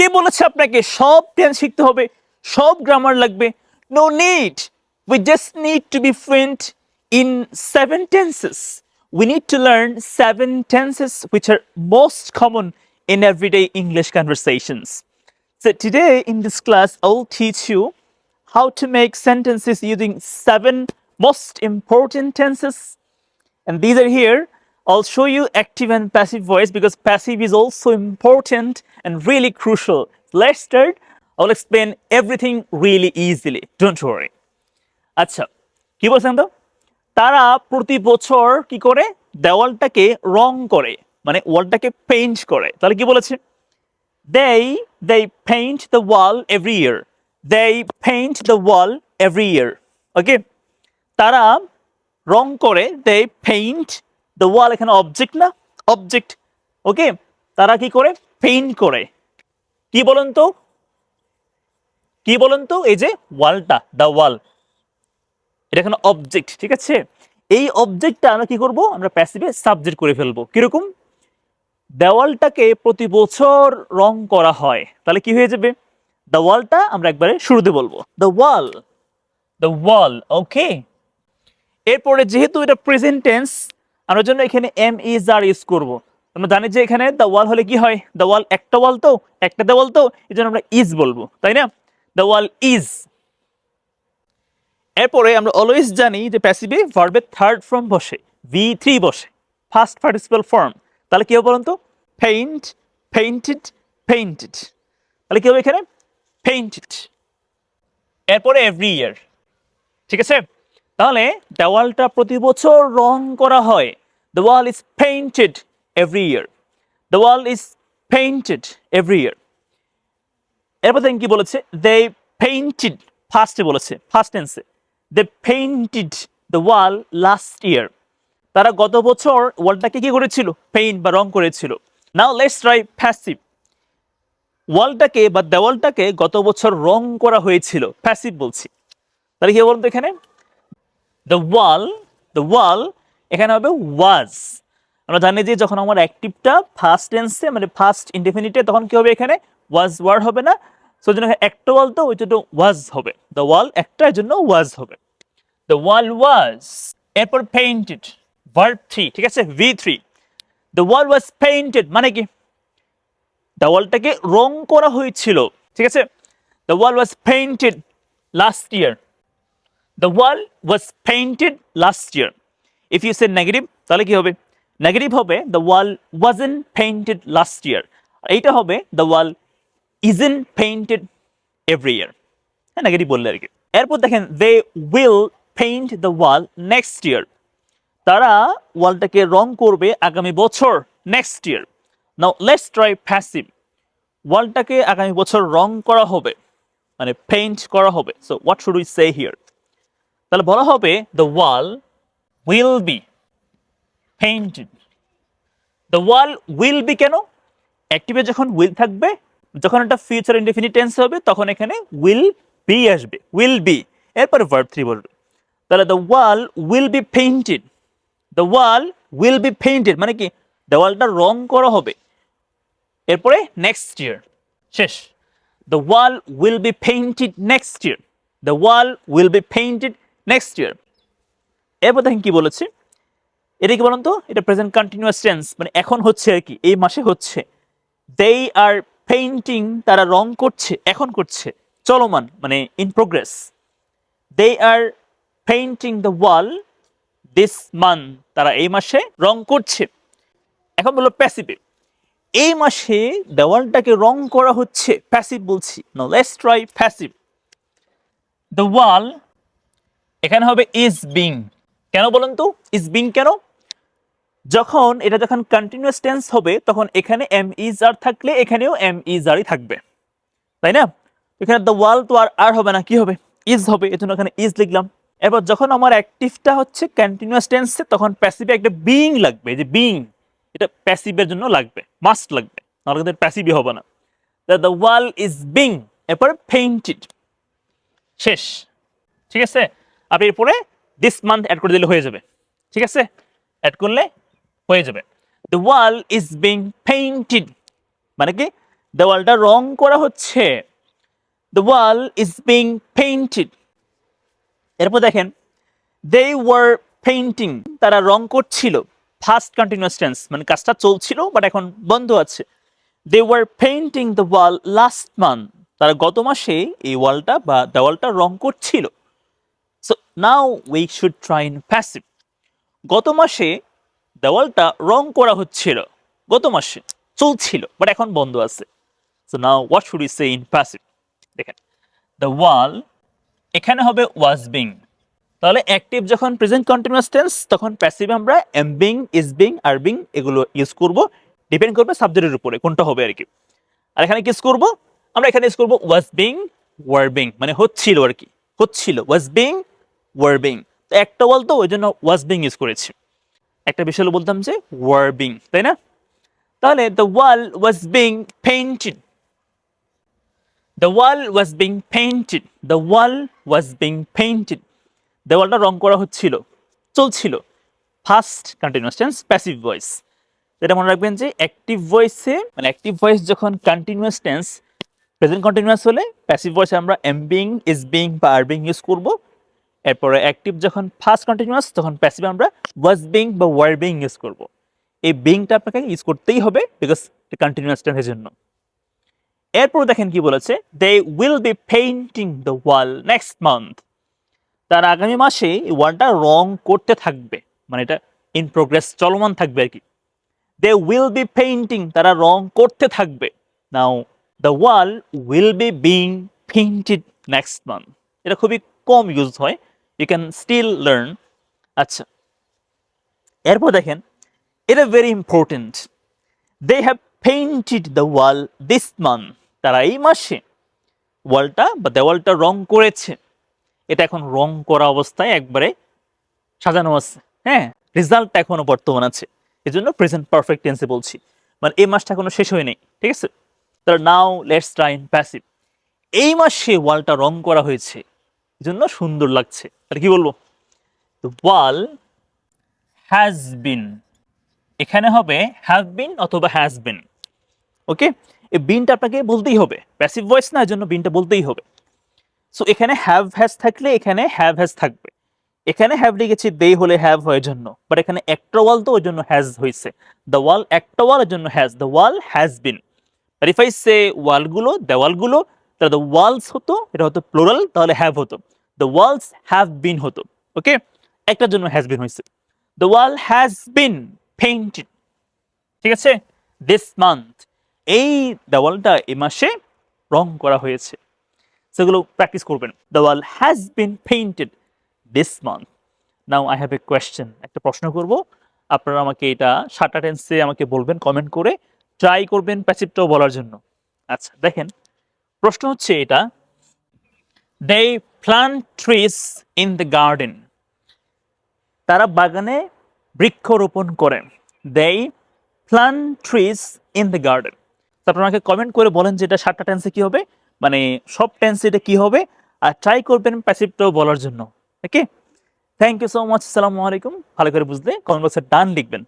কে বলেছে আপনাকে সব টেন্স শিখতে হবে, সব গ্রামার লাগবে? No need. We just need to be fluent in 7 tenses. We need to learn 7 tenses which are most common in everyday English conversations. So today in this class, I'll teach you how to make sentences using 7 most important tenses. And these are here. I'll show you active and passive voice because passive is also important and really crucial. Let's start. I'll explain everything really easily. Don't worry. আচ্ছা, কি বলছেন তো? তারা প্রতি বছর কি করে দেওয়ালটাকে রং করে, মানে ওয়ালটাকে পেইন্ট করে। তাহলে কি বলেছে? They paint the wall every year. They paint the wall every year. Okay? তারা রং করে, they paint the wall, এখানে অবজেক্ট না, অবজেক্ট। ওকে, তারা কি করে? পেইন্ট করে। কি বলেন তো? কি বলেন তো? এই যে ওয়ালটা, দ্য ওয়াল, এটা এখানে অবজেক্ট, ঠিক আছে? এই অবজেক্টটা আমরা কি করব? আমরা প্যাসিভে সাবজেক্ট করে ফেলবো। কিরকম? দেওয়ালটাকে প্রতি বছর রং করা হয়, তাহলে কি হয়ে যাবে? দ্য ওয়ালটা আমরা একবারে শুরুতে বলবো, দ্য ওয়াল, দ্য ওয়াল। ওকে, এরপরে যেহেতু এটা প্রেজেন্ট টেন্স, আমরা জন্য এখানে এম ইজ আর ইউজ করবো। আমরা জানি যে এখানে দ্য ওয়াল হলে কি হয়? দ্য ওয়াল একটা ওয়াল তো, একটা দেওয়াল তো, এই জন্য আমরা ইজ বলবো, তাই না? The wall is. এরপরে আমরা অলওয়েজ জানি যে প্যাসিভে ভার্বের থার্ড ফর্ম বসে, V3 বসে, ফার্স্ট পার্টিসিপাল ফর্ম। তাহলে কি হবে বলুন তো? Paint, painted, painted. তাহলে কি হবে এখানে? পেইন্টেড। এরপরে এভরি ইয়ার, ঠিক আছে? তাহলে দেওয়ালটা প্রতি বছর রং করা হয়। The wall is painted every year. The wall is painted every year. এরপর দেখেন কি বলেছে? দে পেইন্টেড, ফার্স্টে বলেছে, ফার্স্ট টেন্সে। They painted the wall last year. তারা গত বছর ওয়ালটাকে কি করেছিল? পেইন্ট বা রং করেছিল। Now let's try passive. ওয়ালটাকে বা দেওয়ালটাকে গত বছর রং করা হয়েছিল, প্যাসিভ বলছি। তাহলে কি বলুন তো এখানে? দ্য ওয়াল এখানে হবে ওয়াজ। আমরা জানি যে যখন আমার অ্যাক্টিভটা ফার্স্ট টেন্সে, মানে ফার্স্ট ইনডেফিনিটে, তখন কি হবে? এখানে ওয়াজ ওয়ার্ড হবে না, সো জন্য একটা ওয়াল তো, ওই জন্য ওয়াজ হবে। দ্য ওয়াল একটা, এর জন্য ওয়াজ হবে। দ্য ওয়াল ওয়াজ। এরপর পেইন্টেড, ভার্ব 3, ঠিক আছে? V3। The wall was painted মানে কি? দেওয়ালটাকে রং করা হয়েছিল, ঠিক আছে? The wall was painted last year. The wall was painted last year. If you say negative, তাহলে কি হবে? নেগেটিভ হবে the wall wasn't painted last year. এইটা হবে the wall isn't painted every year. হ্যাঁ, নেগেটিভ বললে আর কি। এরপর দেখেন they will paint the wall next year. তারা ওয়ালটাকে রং করবে আগামী বছর, next year. Now let's try passive. ওয়ালটাকে আগামী বছর রং করা হবে, মানে পেইন্ট করা হবে। So what should we say here? তাহলে বলা হবে the wall will be painted. The wall will be কেন? অ্যাক্টিভে যখন will থাকবে, যখন এটা ফিউচার ইনডেফিনিট টেন্স হবে, তখন এখানে will be আসবে, will be, এরপরে ভার্ব 3 বলবে। তাহলে the wall will be painted. The wall will be painted মানে কি? দেওয়ালটা রং করা হবে। এরপরে নেক্সট ইয়ার, শেষ। The wall will be painted next year. The wall will be painted next year. এরপর দেখেন কি বলেছে? এটা কি বলুন তো? এটা প্রেজেন্ট কন্টিনিউয়াস টেন্স, মানে এখন হচ্ছে আর কি, এই মাসে হচ্ছে। দে আর পেইন্টিং, তারা রং করছে, এখন করছে, চলমান, মানে in progress. They are painting the wall this month, তারা এই মাসে রং করছে। এখন বললো প্যাসিভে, এই মাসে দেওয়ালটাকে রং করা হচ্ছে, প্যাসিভ বলছি। Now let's try passive. The wall এখানে হবে ইজ বিং। কেন বলুন তো ইজ বিং কেন? যখন কন্টিনিউয়াস টেন্স হবে, তখন এখানে এম ইজ আর থাকলে এখানেও এম ইজ আরই থাকবে, তাই না? এখানে দ্য ওয়াল তো আর হবে না, কি হবে? ইজ হবে, এজন্য এখানে ইজ লিখলাম। এবার যখন আমার অ্যাক্টিভটা হচ্ছে কন্টিনিউয়াস টেন্সে, তখন প্যাসিভে একটা বিং লাগবে, যে বিং, এটা প্যাসিভের জন্য লাগবে, মাস্ট লাগবে, নাহলে কিন্তু প্যাসিভই হবে না। দ্য ওয়াল ইজ বিং, এরপর পেইন্টেড, শেষ, ঠিক আছে? আপনি এরপরে দিস মান্থ অ্যাড করে দিলে হয়ে যাবে, ঠিক আছে? অ্যাড করলে হয়ে যাবে। The wall is being painted মানে কি? দেওয়ালটা রং করা হচ্ছে। The wall is being painted. এরপর দেখেন দে ওয়ার পেইন্টিং, তারা রং করছিল। ফার্স্ট কন্টিনিউয়াস টেন্স, মানে কাজটা চলছিল বাট এখন বন্ধ আছে। They were painting the wall last month, তারা গত মাসে এই ওয়ালটা বা দেওয়ালটা রং করছিল। So now we should try in passive. গত মাসে দেওয়ালটা রং করা হচ্ছিল, গত মাসে চলছিল বাট এখন বন্ধ আছে। So now what should we say in passive? দেখেন দ্য ওয়াল, এখানে হবে ওয়াজ বিং। তাহলে অ্যাক্টিভ যখন প্রেজেন্ট কন্টিনিউয়াস টেন্স, তখন প্যাসিভ আমরা am being, is being, are being এগুলো ইউজ করব। ডিপেন্ড করবে সাবজেক্টের উপরে কোনটা হবে আর কি। আর এখানে কি করব আমরা? এখানে ইউজ করব ওয়াজ বিং, ওয়ার বিং, মানে হচ্ছিল আর কি, হচ্ছিল। Was being, were being. তো একটা ওয়াল তো ওই জন্য ওয়াজ বিং ইউজ করেছি। একটা বিষয় হলো বলতাম যে ওয়ার বিং, তাই না? তাহলে the wall was being painted. The wall was being painted. The wall was being painted. দেওয়ালটা রং করা হচ্ছিল, চলছিল। First continuous tense, passive voice. এটা মনে রাখবেন যে অ্যাক্টিভ ভয়েসে, মানে অ্যাক্টিভ ভয়েস যখন কন্টিনিউয়াস টেন্স, প্রেজেন্ট কন্টিনিউয়াস হলে প্যাসিভ ভয়েসে আমরা এম বিং, ইজ বিং বা আর বিং ইউজ করব। এরপরে অ্যাক্টিভ যখন ফার্স্ট কন্টিনিউয়াস, তখন প্যাসিভ আমরা ওয়াজ বিং বা ওয়ার বিং ইউজ করব। এই বিংটা আপনাকে ইউজ করতেই হবে বিকজ কন্টিনিউয়াস টেন্সের জন্য। এরপর দেখেন কি বলেছে, they will be painting the wall next month. তার আগামী মাসে এই ওয়ালটা রং করতে থাকবে, মানে এটা ইন প্রোগ্রেস, চলমান থাকবে আর কি। দে উইল বি পেইন্টিং, তারা রং করতে থাকবে। Now the wall will be being painted next month. এটা খুবই কম ইউজ হয়, ইউ ক্যান স্টিল লার্ন। আচ্ছা, এরপর দেখেন এটা very important. They have painted the wall this month. তারা এই মাসে ওয়ালটা বা দেওয়ালটা রং করেছে। এটা এখন রং করা অবস্থায় একবারে সাজানো আছে, হ্যাঁ, রেজাল্টটা এখনো বর্তমান আছে, এই জন্য প্রেজেন্ট পারফেক্ট টেন্সে বলছি, মানে এই মাসটা এখনো শেষ হয়নি, ঠিক আছে? তাহলে নাও লেটস ট্রাই ইন প্যাসিভ। এই মাসে ওয়ালটা রং করা হয়েছে, এই জন্য সুন্দর লাগছে। আর কি বলবো? দ্য ওয়াল হ্যাজ বিন, এখানে হবে হ্যাভ বিন অথবা হ্যাজ বিন। ওকে, এই বিনটা আপনাকে বলতেই হবে, প্যাসিভ ভয়েস না, এর জন্য বিনটা বলতেই হবে। সো এখানে হ্যাভ হ্যাজ থাকলে এখানে হ্যাভ হ্যাজ থাকবে। এখানে হ্যাভ লিখেছি দে হলে হ্যাভ হওয়ার জন্য, বাট এখানে একটা ওয়াল তো ওই জন্য হ্যাজ হয়েছে। দ্য ওয়াল একটা ওয়াল, এর জন্য has. The wall has been. আর ইফ আই সে ওয়ালগুলো, দেওয়ালগুলো, তাহলে দ্য ওয়ালস হতো, এটা হতো প্লুরাল, তাহলে হ্যাভ হতো। দ্য ওয়ালস হ্যাভ বিন হতো। ওকে, একটার জন্য হ্যাজ বিন হয়েছে। The wall has been painted, ঠিক আছে, দিস মান্থ। এই দেওয়ালটা এই মাসে রং করা হয়েছে। সেগুলো প্র্যাকটিস করবেন। The wall has been painted this month. Now I have a question, একটা প্রশ্ন করব, আপনারা আমাকে এটা সাটা টেন্সে আমাকে বলবেন কমেন্ট করে, ট্রাই করবেন প্যাসিভটাও বলার জন্য। আচ্ছা দেখেন, প্রশ্ন হচ্ছে এটা, they plant trees in the garden. তারা বাগানে বৃক্ষরোপণ করেন। They plant trees in the garden. তারপর আমাকে কমেন্ট করে বলেন যে এটা সাতটা টেন্সে কি হবে, মানে সব টেন্সে এটা কি হবে, আর ট্রাই করবেন প্যাসিভটাও বলার জন্য। ওকে, থ্যাংক ইউ সো মাচ। আসসালামু আলাইকুম। ভালো করে বুঝলে কমেন্ট বক্সে ডান লিখবেন।